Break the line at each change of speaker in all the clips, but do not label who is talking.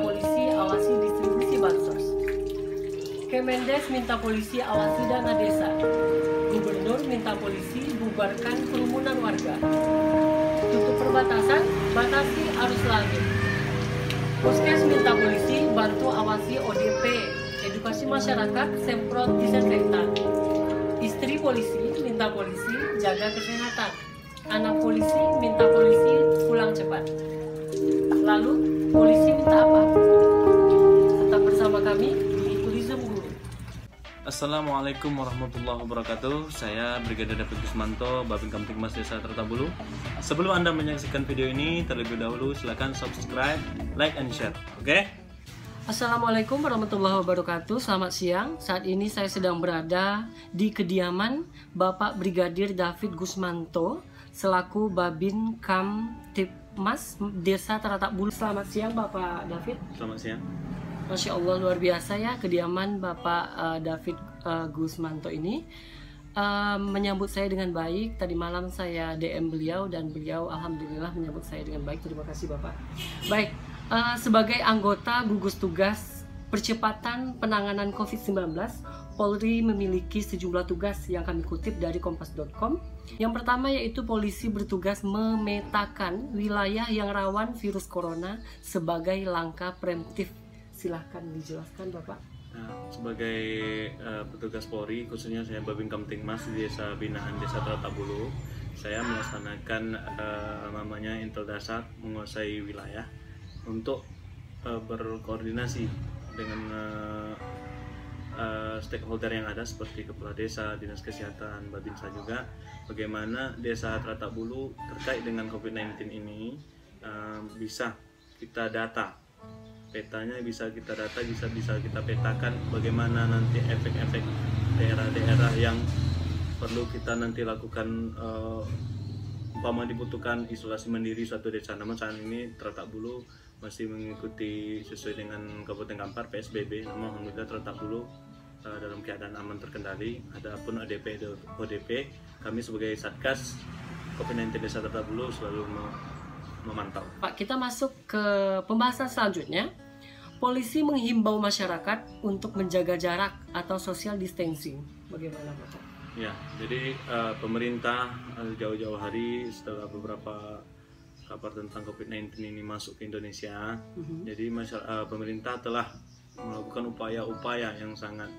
polisi awasi distribusi bansos. Kemendes minta polisi awasi dana desa. Gubernur minta polisi bubarkan kerumunan warga. Tutup perbatasan, batasi arus lalu. Puskes minta polisi bantu awasi ODP, edukasi masyarakat, semprot disinfektan. Istri polisi minta polisi jaga kesehatan. Anak polisi minta polisi pulang cepat. Lalu polisi minta apa? Tetap bersama kami di Tourism Guru.
Assalamualaikum warahmatullahi wabarakatuh. Saya Brigadir David Gusmanto, Babin Kamtibmas Desa Tirtabulu. Sebelum Anda menyaksikan video ini, terlebih dahulu silakan subscribe, like, and share. Oke?
Assalamualaikum warahmatullahi wabarakatuh. Selamat siang. Saat ini saya sedang berada di kediaman Bapak Brigadir David Gusmanto selaku Babin Kamtibmas Desa Tirtabulu. Selamat siang Bapak David.
Selamat siang.
Masya Allah, luar biasa ya kediaman Bapak David Gusmanto ini menyambut saya dengan baik. Tadi malam saya DM beliau dan beliau alhamdulillah menyambut saya dengan baik. Terima kasih Bapak. Baik, sebagai anggota gugus tugas percepatan penanganan COVID-19, Polri memiliki sejumlah tugas yang kami kutip dari kompas.com. Yang pertama yaitu polisi bertugas memetakan wilayah yang rawan virus corona sebagai langkah preemptif. Silahkan dijelaskan Bapak.
Nah, sebagai petugas Polri, khususnya saya Babin Kamtibmas di Desa Binaan Desa Tirtabulu, saya melaksanakan namanya intel dasar menguasai wilayah untuk berkoordinasi dengan stakeholder yang ada seperti Kepala Desa, Dinas Kesehatan, Babinsa juga, bagaimana Desa Tirtabulu terkait dengan COVID-19 ini bisa kita data. Petanya bisa kita data, bisa kita petakan bagaimana nanti efek-efek daerah-daerah yang perlu kita nanti lakukan, umpama dibutuhkan isolasi mandiri suatu desa. Namun saat ini Tirtabulu masih mengikuti sesuai dengan Kabupaten Kampar PSBB. Namun alhamdulillah Tirtabulu dalam keadaan aman terkendali. Adapun ADP ODP, kami sebagai Satgas COVID-19 Desa Tirtabulu selalu memantau.
Pak, kita masuk ke pembahasan selanjutnya. Polisi menghimbau masyarakat untuk menjaga jarak atau social distancing. Bagaimana Pak?
Ya, jadi pemerintah jauh-jauh hari setelah beberapa kabar tentang COVID-19 ini masuk ke Indonesia, jadi pemerintah telah melakukan upaya-upaya yang sangat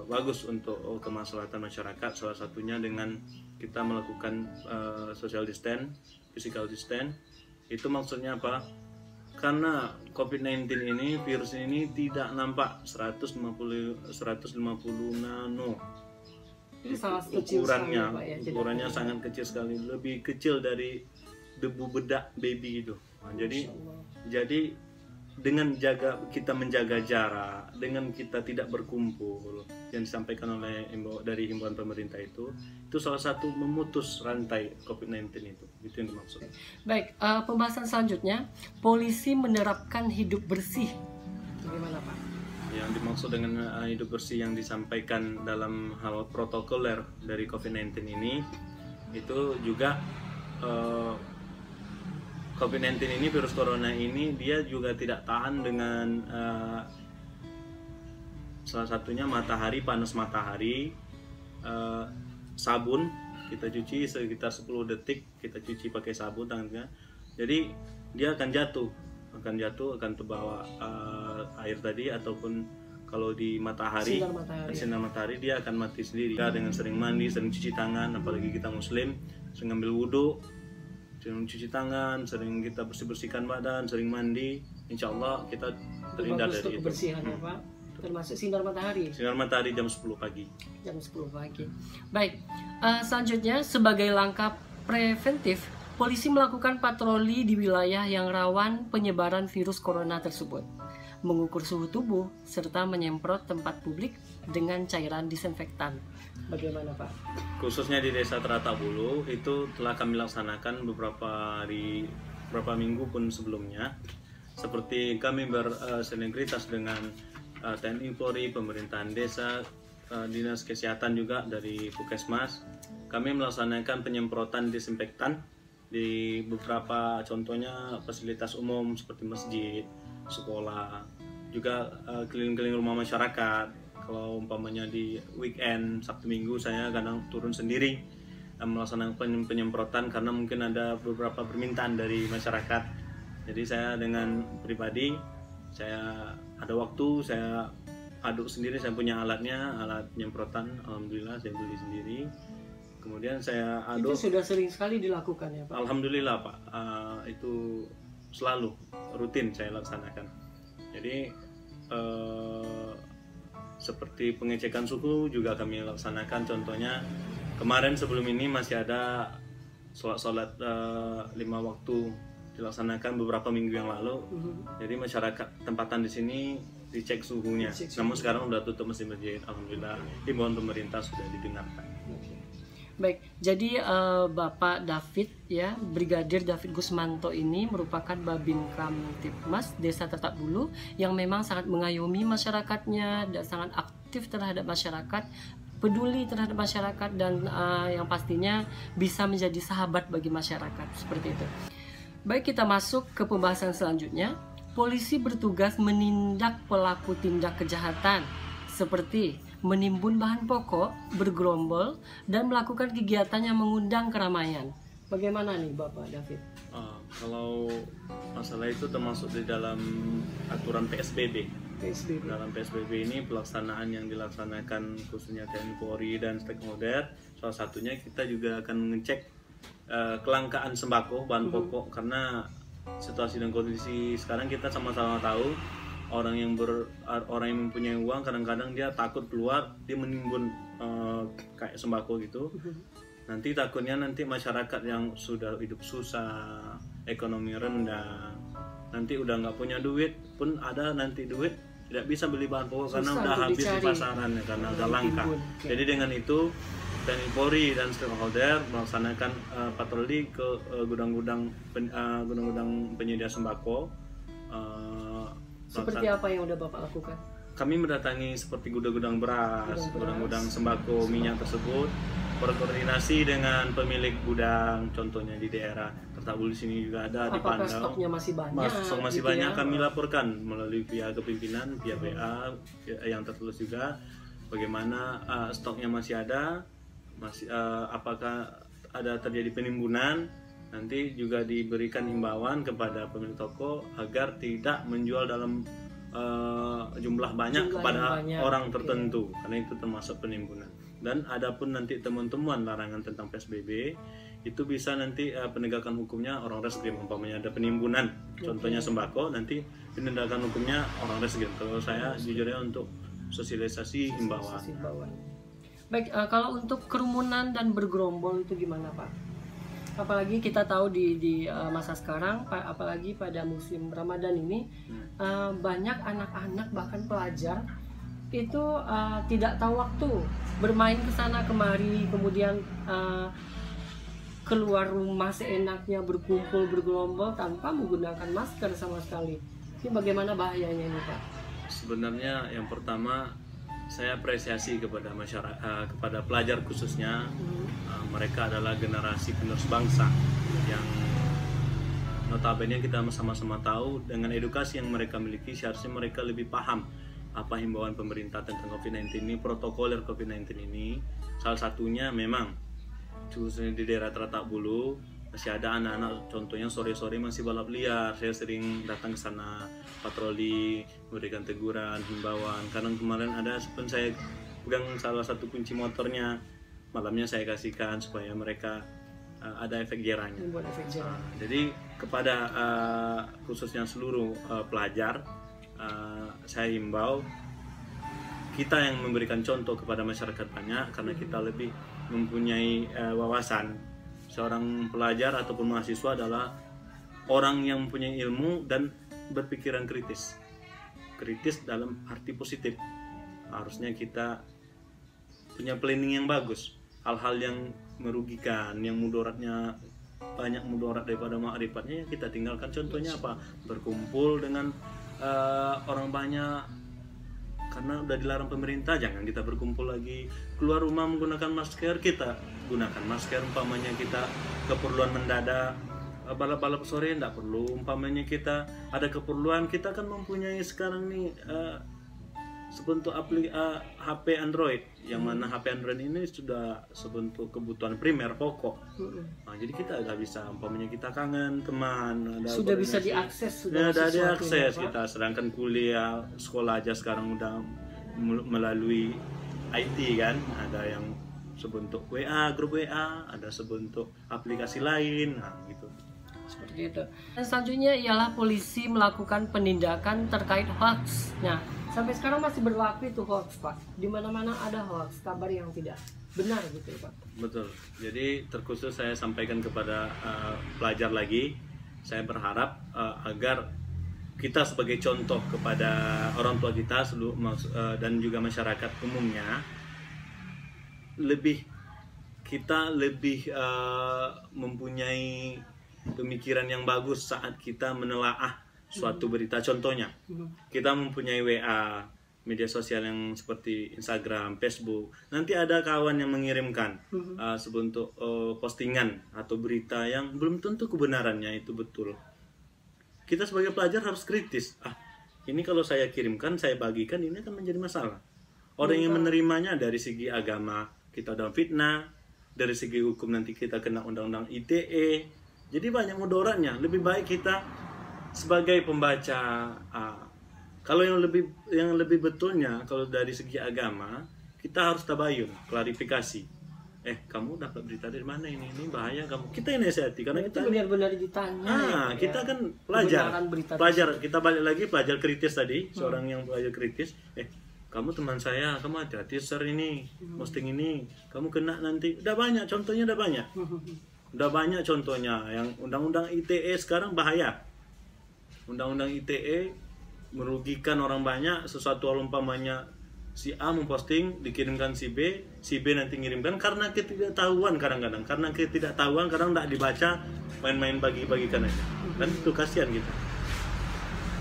bagus untuk kemaslahatan masyarakat. Salah satunya dengan kita melakukan social distance, physical distance. Itu maksudnya apa? Karena COVID-19 ini, virus ini tidak nampak 150 nano.
Itu sangat kecil
ukurannya,
sekali, Pak, ya?
ukurannya sangat kecil sekali, lebih kecil dari debu bedak baby itu. Nah, jadi dengan kita menjaga jarak, dengan kita tidak berkumpul, yang disampaikan oleh dari himbauan pemerintah itu salah satu memutus rantai COVID-19 itu yang dimaksud.
Baik, pembahasan selanjutnya, polisi menerapkan hidup bersih. Bagaimana Pak?
Yang dimaksud dengan hidup bersih yang disampaikan dalam hal protokoler dari COVID-19 ini, itu juga COVID-19 ini, virus corona ini, dia juga tidak tahan dengan salah satunya matahari, panas matahari, sabun, kita cuci sekitar 10 detik, kita cuci pakai sabun tangannya, jadi dia akan jatuh, akan terbawa air tadi, ataupun kalau di matahari, sinar matahari dia akan mati sendiri. Dengan sering mandi, sering cuci tangan, apalagi kita muslim, sering ambil wudhu, sering cuci tangan, sering kita bersihkan badan, sering mandi, insya Allah kita terhindar dari itu.
Kebersihan ya Pak, termasuk sinar matahari.
Sinar matahari jam 10 pagi.
Jam 10 pagi. Baik, selanjutnya sebagai langkah preventif, polisi melakukan patroli di wilayah yang rawan penyebaran virus corona tersebut, mengukur suhu tubuh, serta menyemprot tempat publik dengan cairan disinfektan. Bagaimana Pak?
Khususnya di Desa Tirtabulu itu telah kami laksanakan beberapa minggu pun sebelumnya. Seperti kami bersinergitas dengan TNI Polri, pemerintahan desa, Dinas Kesehatan juga dari Puskesmas. Kami melaksanakan penyemprotan disinfektan di beberapa contohnya fasilitas umum seperti masjid, sekolah, juga keliling-keliling rumah masyarakat. Kalau umpamanya di weekend Sabtu Minggu saya kadang turun sendiri melaksanakan penyemprotan karena mungkin ada beberapa permintaan dari masyarakat. Jadi saya dengan pribadi, saya ada waktu, saya aduk sendiri, saya punya alatnya, alat penyemprotan, alhamdulillah saya beli sendiri. Kemudian saya aduk.
Itu sudah sering sekali dilakukan ya Pak?
Alhamdulillah Pak, itu selalu rutin saya laksanakan. Jadi seperti pengecekan suhu juga kami laksanakan. Contohnya kemarin sebelum ini masih ada sholat 5 waktu dilaksanakan beberapa minggu yang lalu. Jadi masyarakat tempatan di sini dicek suhunya. Namun sekarang udah tutup mesin masjid. Alhamdulillah himbauan pemerintah sudah didengarkan.
Baik, jadi Bapak David ya, Brigadir David Gusmanto ini merupakan Babin Kamtibmas Desa Tatak Bulu yang memang sangat mengayomi masyarakatnya dan sangat aktif terhadap masyarakat, peduli terhadap masyarakat, dan yang pastinya bisa menjadi sahabat bagi masyarakat, seperti itu. Baik, kita masuk ke pembahasan selanjutnya. Polisi bertugas menindak pelaku tindak kejahatan seperti menimbun bahan pokok, bergerombol, dan melakukan kegiatan yang mengundang keramaian. Bagaimana nih Bapak David?
Kalau masalah itu termasuk di dalam aturan PSBB. Dalam PSBB ini pelaksanaan yang dilaksanakan khususnya TNI Polri dan stakeholder, salah satunya kita juga akan mengecek kelangkaan sembako, bahan pokok, karena situasi dan kondisi sekarang kita sama-sama tahu orang yang mempunyai uang kadang-kadang dia takut keluar, dia menimbun kayak sembako gitu. Nanti takutnya nanti masyarakat yang sudah hidup susah, ekonomi rendah, nanti udah nggak punya duit pun ada nanti duit tidak bisa beli bahan pokok karena udah habis di pasaran ya, karena udah langka. Jadi dengan itu TNI Polri dan stakeholder melaksanakan patroli ke gudang-gudang penyedia sembako.
Seperti apa yang udah Bapak lakukan?
Kami mendatangi seperti gudang-gudang beras, gudang-gudang sembako, minyak tersebut, berkoordinasi dengan pemilik gudang, contohnya di daerah Kertabulu sini juga ada.
Apakah
dipantau.
stoknya masih banyak?
Stok masih
gitu
banyak,
ya?
kami laporkan melalui pihak kepimpinan, via WA yang tertulis juga, bagaimana stoknya masih ada, apakah ada terjadi penimbunan. Nanti juga diberikan himbauan kepada pemilik toko agar tidak menjual dalam jumlah banyak kepada orang tertentu, karena itu termasuk penimbunan. Dan adapun nanti temuan-temuan larangan tentang PSBB itu bisa nanti penegakan hukumnya orang reskrim. Umpamanya ada penimbunan, contohnya sembako, nanti penegakan hukumnya orang reskrim. Kalau saya jujurnya untuk sosialisasi himbauan.
Baik, kalau untuk kerumunan dan bergerombol itu gimana Pak? Apalagi kita tahu di masa sekarang, apalagi pada musim Ramadan ini, banyak anak-anak bahkan pelajar itu tidak tahu waktu, bermain ke sana kemari, kemudian keluar rumah seenaknya, berkumpul bergerombol tanpa menggunakan masker sama sekali. Ini bagaimana bahayanya ini Pak?
Sebenarnya yang pertama saya apresiasi kepada masyarakat, kepada pelajar khususnya. Mereka adalah generasi penerus bangsa yang notabene kita sama-sama tahu dengan edukasi yang mereka miliki seharusnya mereka lebih paham apa himbauan pemerintah tentang COVID-19 ini, protokoler COVID-19 ini. Salah satunya memang khususnya di daerah Tatak Bulu masih ada anak-anak, contohnya sore-sore masih balap liar. Saya sering datang ke sana patroli, memberikan teguran, himbauan. Karena kemarin ada pun saya pegang salah satu kunci motornya, malamnya saya kasihkan supaya mereka ada efek jerahnya. Jadi kepada khususnya seluruh pelajar, saya himbau kita yang memberikan contoh kepada masyarakat banyak, karena kita lebih mempunyai wawasan. Seorang pelajar ataupun mahasiswa adalah orang yang mempunyai ilmu dan berpikiran kritis. Kritis dalam arti positif. Harusnya kita punya planning yang bagus. Hal-hal yang merugikan, yang mudaratnya banyak mudarat daripada makrifatnya, kita tinggalkan. Contohnya apa? Berkumpul dengan orang banyak karena udah dilarang pemerintah, jangan kita berkumpul lagi. Keluar rumah menggunakan masker, kita gunakan masker. Umpamanya kita keperluan mendadak balap-balap sore tidak perlu. Umpamanya kita ada keperluan, kita kan mempunyai sekarang nih sebentuk HP Android, yang mana HP Android ini sudah sebentuk kebutuhan primer pokok. Nah, jadi kita nggak bisa, umpamanya kita kangen teman,
sudah bisa diakses, sudah
diakses kita. Sedangkan kuliah, sekolah aja sekarang udah melalui IT kan, ada yang sebentuk WA, grup WA, ada sebentuk aplikasi lain, nah gitu.
Seperti itu. Dan selanjutnya ialah polisi melakukan penindakan terkait hoax. Nah, sampai sekarang masih berlaku itu hoax, Pak. Di mana-mana ada hoax, kabar yang tidak benar gitu, Pak.
Betul. Jadi terkhusus saya sampaikan kepada pelajar lagi, saya berharap agar kita sebagai contoh kepada orang tua kita dan juga masyarakat umumnya, kita lebih mempunyai pemikiran yang bagus saat kita menelaah suatu berita. Contohnya, kita mempunyai WA, media sosial yang seperti Instagram, Facebook. Nanti ada kawan yang mengirimkan sebentuk postingan atau berita yang belum tentu kebenarannya itu betul. Kita sebagai pelajar harus kritis. Ini kalau saya kirimkan, saya bagikan, ini akan menjadi masalah. Orang yang menerimanya dari segi agama, kita dalam fitnah. Dari segi hukum nanti kita kena undang-undang ITE. Jadi banyak mudaratnya. Lebih baik kita sebagai pembaca, kalau yang lebih betulnya, kalau dari segi agama, kita harus tabayun, klarifikasi. Kamu dapat berita dari mana ini bahaya kamu. Kita ini nasihati karena kita
benar-benar ditanya.
Kita kan pelajar. Kita balik lagi pelajar kritis tadi, seorang yang pelajar kritis. Kamu teman saya, kamu hati-hati share ini, posting ini, kamu kena nanti. Udah banyak contohnya, udah banyak contohnya. Yang undang-undang ITE sekarang bahaya. Undang-undang ITE merugikan orang banyak. Sesuatu umpamanya si A memposting, dikirimkan si B nanti ngirimkan karena ketidaktahuan kadang-kadang. Karena ketidaktahuan kadang tidak dibaca, main-main bagi-bagikan aja. Kan itu kasihan gitu.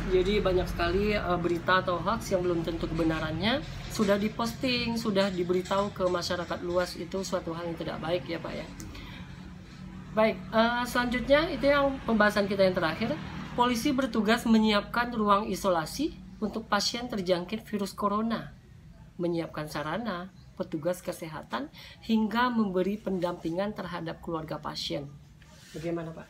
Jadi banyak sekali berita atau hoax yang belum tentu kebenarannya sudah diposting, sudah diberitahu ke masyarakat luas. Itu suatu hal yang tidak baik ya, Pak ya. Baik, selanjutnya itu yang pembahasan kita yang terakhir. Polisi bertugas menyiapkan ruang isolasi untuk pasien terjangkit virus corona, menyiapkan sarana, petugas kesehatan, hingga memberi pendampingan terhadap keluarga pasien. Bagaimana, Pak?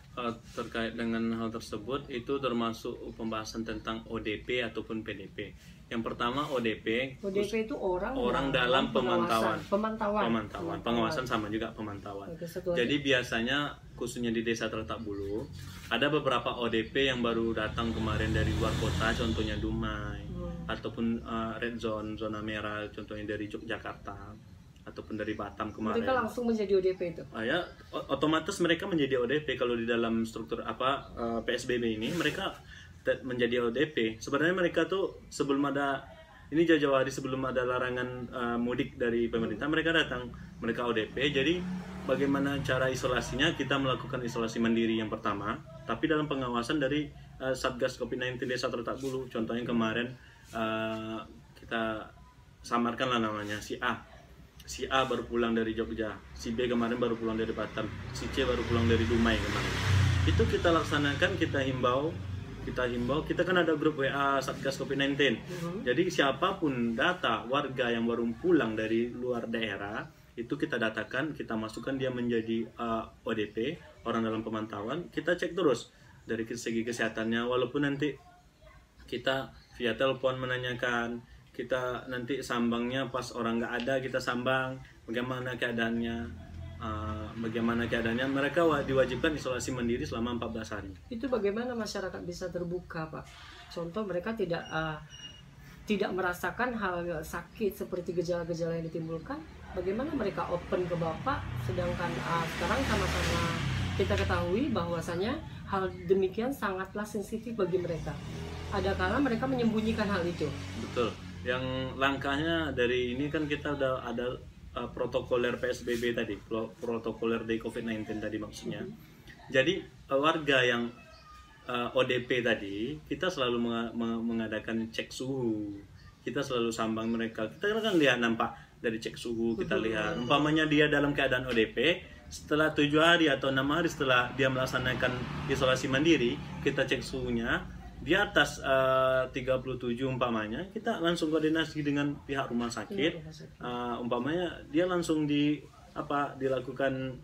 Terkait dengan hal tersebut, itu termasuk pembahasan tentang ODP ataupun PDP. Yang pertama ODP
itu orang
dalam pemantauan.
Pemantauan.
Pengawasan sama juga pemantauan. Jadi biasanya khususnya di Desa Terletak Bulu ada beberapa ODP yang baru datang kemarin dari luar kota, contohnya Dumai, ataupun red zone, zona merah, contohnya dari Yogyakarta ataupun dari Batam kemarin.
Mereka langsung menjadi ODP itu.
Ya, otomatis mereka menjadi ODP kalau di dalam struktur PSBB ini mereka menjadi ODP. Sebenarnya mereka tuh sebelum ada ini jauh-jauh hari sebelum ada larangan mudik dari pemerintah, mereka datang, mereka ODP. Jadi bagaimana cara isolasinya? Kita melakukan isolasi mandiri yang pertama, tapi dalam pengawasan dari Satgas COVID-19 Desa Terletak Bulu. Contohnya kemarin kita samarkan lah namanya si A baru pulang dari Jogja, si B kemarin baru pulang dari Batam, si C baru pulang dari Dumai kemarin. Itu kita laksanakan, kita himbau, kita kan ada grup WA Satgas COVID-19. Jadi siapapun data warga yang baru pulang dari luar daerah, itu kita datakan, kita masukkan dia menjadi ODP, orang dalam pemantauan. Kita cek terus dari segi kesehatannya, walaupun nanti kita via telepon menanyakan, kita nanti sambangnya pas orang nggak ada, kita sambang bagaimana keadaannya, mereka diwajibkan isolasi mandiri selama 14 hari.
Itu bagaimana masyarakat bisa terbuka, Pak? Contoh mereka tidak merasakan hal sakit seperti gejala-gejala yang ditimbulkan, bagaimana mereka open ke Bapak, sedangkan sekarang sama-sama kita ketahui bahwasanya hal demikian sangatlah sensitif bagi mereka. Adakala mereka menyembunyikan hal itu?
Betul. Yang langkahnya dari ini kan kita udah ada protokoler PSBB tadi, protokoler dari COVID-19 tadi maksudnya. Jadi warga yang ODP tadi, kita selalu mengadakan cek suhu. Kita selalu sambang mereka. Kita kan lihat nampak dari cek suhu, kita lihat. Umpamanya dia dalam keadaan ODP, setelah 7 hari atau 6 hari setelah dia melaksanakan isolasi mandiri, kita cek suhunya di atas 37 umpamanya, kita langsung koordinasi dengan pihak rumah sakit. Umpamanya dia langsung dilakukan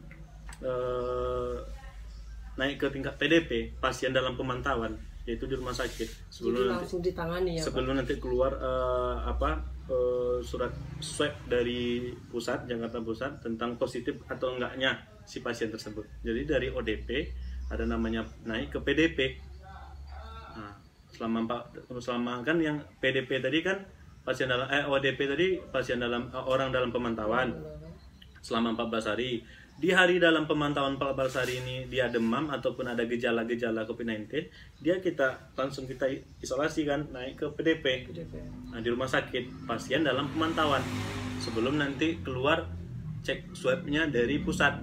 naik ke tingkat PDP, pasien dalam pemantauan, yaitu di rumah sakit, sebelum
langsung ditangani ya,
sebelum nanti keluar surat swab dari pusat, Jakarta Pusat, tentang positif atau enggaknya si pasien tersebut. Jadi dari ODP ada namanya naik ke PDP. Nah, selama kan yang PDP tadi kan pasien dalam ODP tadi pasien dalam orang dalam pemantauan selama 14 hari. Di hari dalam pemantauan 14 hari ini dia demam ataupun ada gejala-gejala COVID-19, kita langsung isolasi kan, naik ke PDP. Nah, di rumah sakit pasien dalam pemantauan sebelum nanti keluar cek swabnya dari pusat.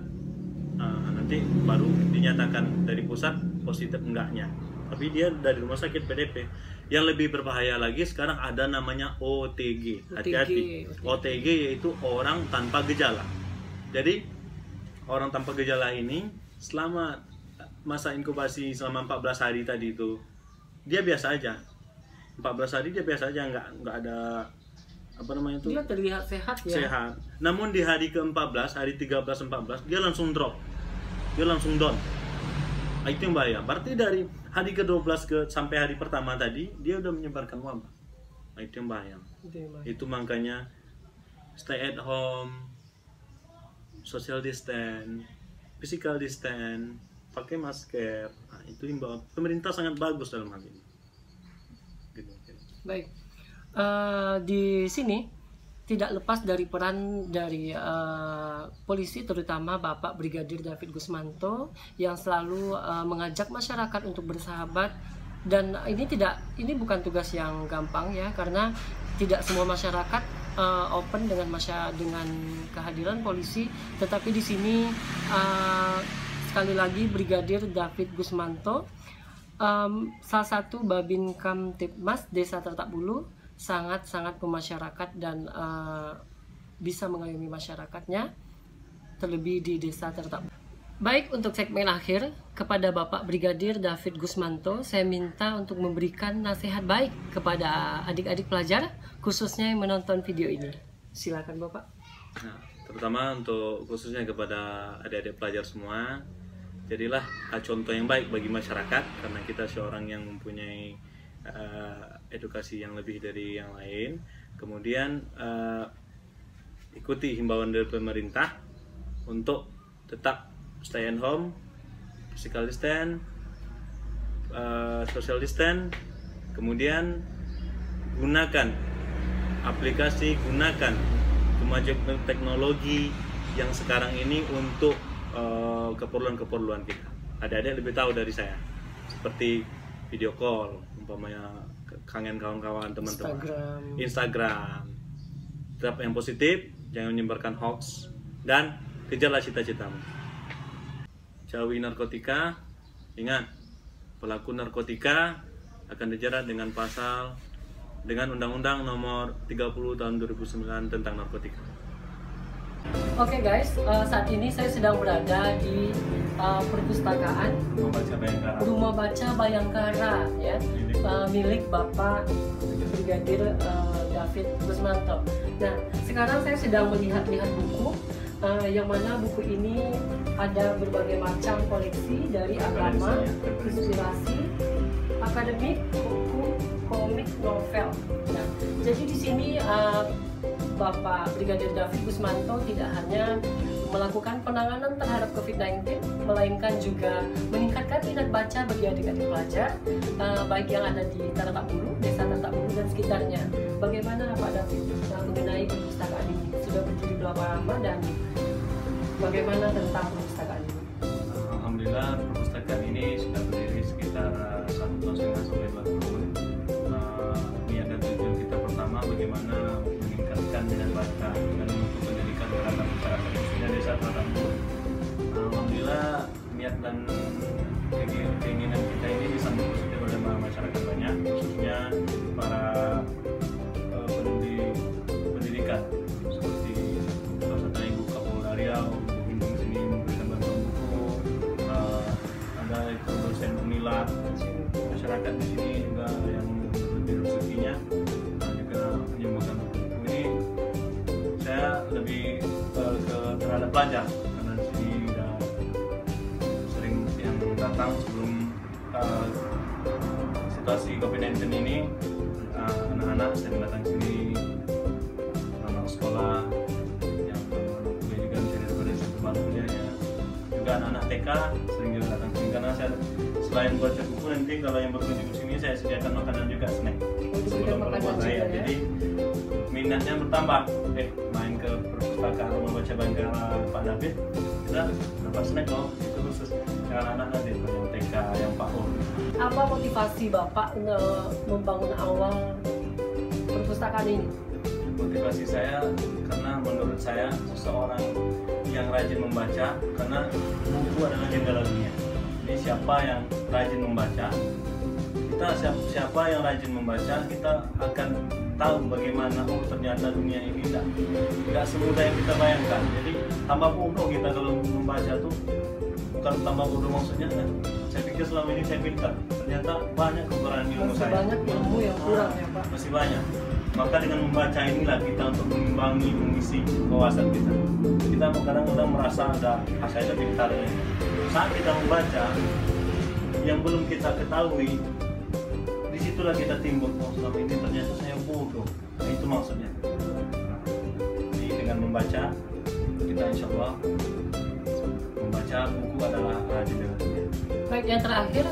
Nah, nanti baru dinyatakan dari pusat positif enggaknya. Tapi dia dari rumah sakit PDP. Yang lebih berbahaya lagi sekarang ada namanya OTG. Hati-hati. OTG yaitu orang tanpa gejala. Jadi orang tanpa gejala ini selama masa inkubasi selama 14 hari tadi itu dia biasa aja. 14 hari dia biasa aja, nggak ada
dia terlihat sehat ya.
Sehat. Namun di hari ke-14, hari 13 14 dia langsung drop. Dia langsung down. Nah, itu yang bahaya. Berarti dari hari ke-12 sampai hari pertama tadi dia udah menyebarkan wabah. Nah, itu yang bahaya. Itu makanya stay at home, social distance, physical distance, pakai masker. Nah, itu himbauan pemerintah sangat bagus dalam hal ini. Gitu.
Baik, di sini tidak lepas dari peran dari polisi, terutama Bapak Brigadir David Gusmanto yang selalu mengajak masyarakat untuk bersahabat. Dan ini bukan tugas yang gampang ya, karena tidak semua masyarakat open dengan kehadiran polisi. Tetapi di sini sekali lagi Brigadir David Gusmanto, salah satu Babin Kamtibmas Desa Tertak Bulu, sangat memasyarakat dan bisa mengayomi masyarakatnya, terlebih di Desa Tertak Bulu. Baik, untuk segmen akhir, kepada Bapak Brigadir David Gusmanto saya minta untuk memberikan nasihat baik kepada adik-adik pelajar, khususnya yang menonton video ini. Silakan Bapak.
Nah, terutama untuk khususnya kepada adik-adik pelajar semua, jadilah contoh yang baik bagi masyarakat, karena kita seorang yang mempunyai edukasi yang lebih dari yang lain. Kemudian ikuti himbauan dari pemerintah untuk tetap stay at home, physical distance, social distance. Kemudian gunakan aplikasi, gunakan kemajuan teknologi yang sekarang ini untuk keperluan-keperluan kita. Adik-adik lebih tahu dari saya, seperti video call, umpamanya kangen kawan-kawan, teman-teman, Instagram. Tetap yang positif, jangan menyebarkan hoax, dan kejarlah cita-citamu. Jauhi narkotika. Ingat, pelaku narkotika akan dijerat dengan Undang-Undang Nomor 30 Tahun 2009 tentang narkotika.
Oke guys, saat ini saya sedang berada di perpustakaan Rumah Baca Bayangkara ya, milik Bapak Brigadir David Gusmanto. Nah, sekarang saya sedang melihat-lihat buku, yang mana buku ini ada berbagai macam koleksi dari agama, inspirasi, akademik, buku, komik, novel. Nah, jadi di sini Bapak Brigadir David Gusmanto tidak hanya melakukan penanganan terhadap COVID-19, melainkan juga meningkatkan minat baca bagi adik-adik pelajar, baik yang ada di Tertak Bulu, Desa Tertak Bulu dan sekitarnya. Bagaimana Pak David mengenai perpustakaan ini? Sudah berdiri berapa lama dan bagaimana tentang perpustakaan ini?
Alhamdulillah, perpustakaan ini sudah berdiri sekitar 1,5 tahun sampai 2 tahun. Niat dan tujuan kita pertama bagaimana meningkatkan minat baca dan untuk pendidikan terhadap masyarakat khususnya Desa Tertak Bulu. Alhamdulillah, niat dan keinginan kita ini disambut positif oleh masyarakat banyak, khususnya para pendidikan seperti salah satunya Ibu Kapolda Riau, Bimbing sini memberikan pelajar karena di sini udah sering yang datang sebelum situasi COVID-19 ini. Anak-anak sering datang sini, anak sekolah yang kuliah juga mencari daripada tempat kuliahnya, juga anak-anak TK sering juga datang sini karena saya selain baca buku, nanti kalau yang berkunjung ke sini saya sediakan makanan juga, snack sebelum keluar saya.
ya?
Jadi minatnya bertambah, main ke perpustakaan membaca Bangkara Pak David, kita dapat snack loh, itu khusus yang anak-anak nanti yang TK, yang PAUD.
Apa motivasi Bapak membangun awal perpustakaan ini?
Motivasi saya karena menurut saya seseorang yang rajin membaca, karena buku adalah jendela dunia. Jadi siapa yang rajin membaca, siapa yang rajin membaca, kita akan tahu bagaimana ternyata dunia ini tidak semudah yang kita bayangkan. Jadi tambah bodoh kita kalau membaca tuh, bukan tambah bodoh maksudnya kan. Saya pikir selama ini saya pintar, ternyata banyak kekurangan ilmu saya.
Masih banyak ilmu yang kurang ya Pak.
Masih banyak. Maka dengan membaca inilah kita untuk mengimbangi, mengisi wawasan kita. Kita kadang-kadang merasa saya ada pintar. Saat kita membaca yang belum kita ketahui, disitulah kita timbul, selama ini ternyata saya bodoh. Nah, itu maksudnya. Jadi dengan membaca, kita insya Allah membaca buku adalah jendela dunia.
Baik, yang terakhir,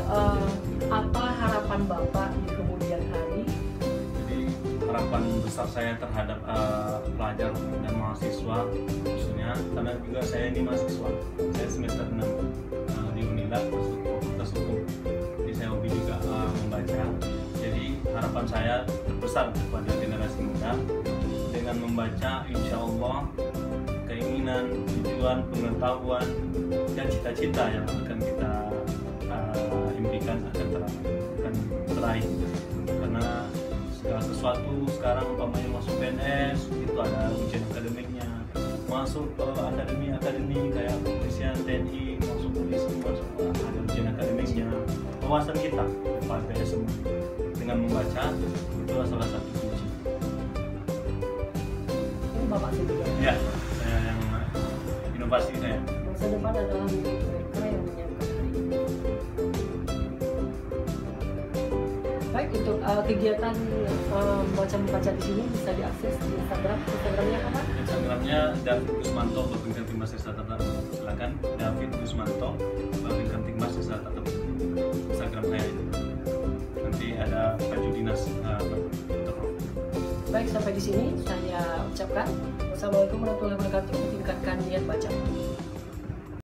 apa harapan Bapak di kemudian hari?
Jadi harapan besar saya terhadap pelajar dan mahasiswa khususnya, karena juga saya ini mahasiswa, saya semester 6 di Unila, Fakultas Hukum. Jadi saya hobi juga membaca. Jadi harapan saya terbesar kepada generasi muda, dengan membaca insya Allah keinginan, tujuan, pengetahuan, dan cita-cita yang akan kita impikan akan teraih. Karena segala sesuatu sekarang umpamanya masuk PNS itu ada ujian akademiknya, masuk akademi kayak kepolisian, TNI, masuk polisi, masuk ada ujian akademiknya. Wawasan kita pada semua dengan membaca itu salah satu kunci.
Ini Bapak sendiri.
Ya, saya yang inovasi saya.
Masa depan adalah milik mereka yang menyiapkan hari ini. Baik, untuk kegiatan membaca di sini bisa diakses di Instagramnya apa?
Instagramnya David Gusmanto, Babin Kamtibmas Desa Tata. Silakan David Gusmanto, Babin Kamtibmas Desa Tata. Instagram saya itu. Nanti ada baju dinas
Baik, sampai di sini saya ucapkan wassalamualaikum warahmatullahi wabarakatuh. Tingkatkan niat baca.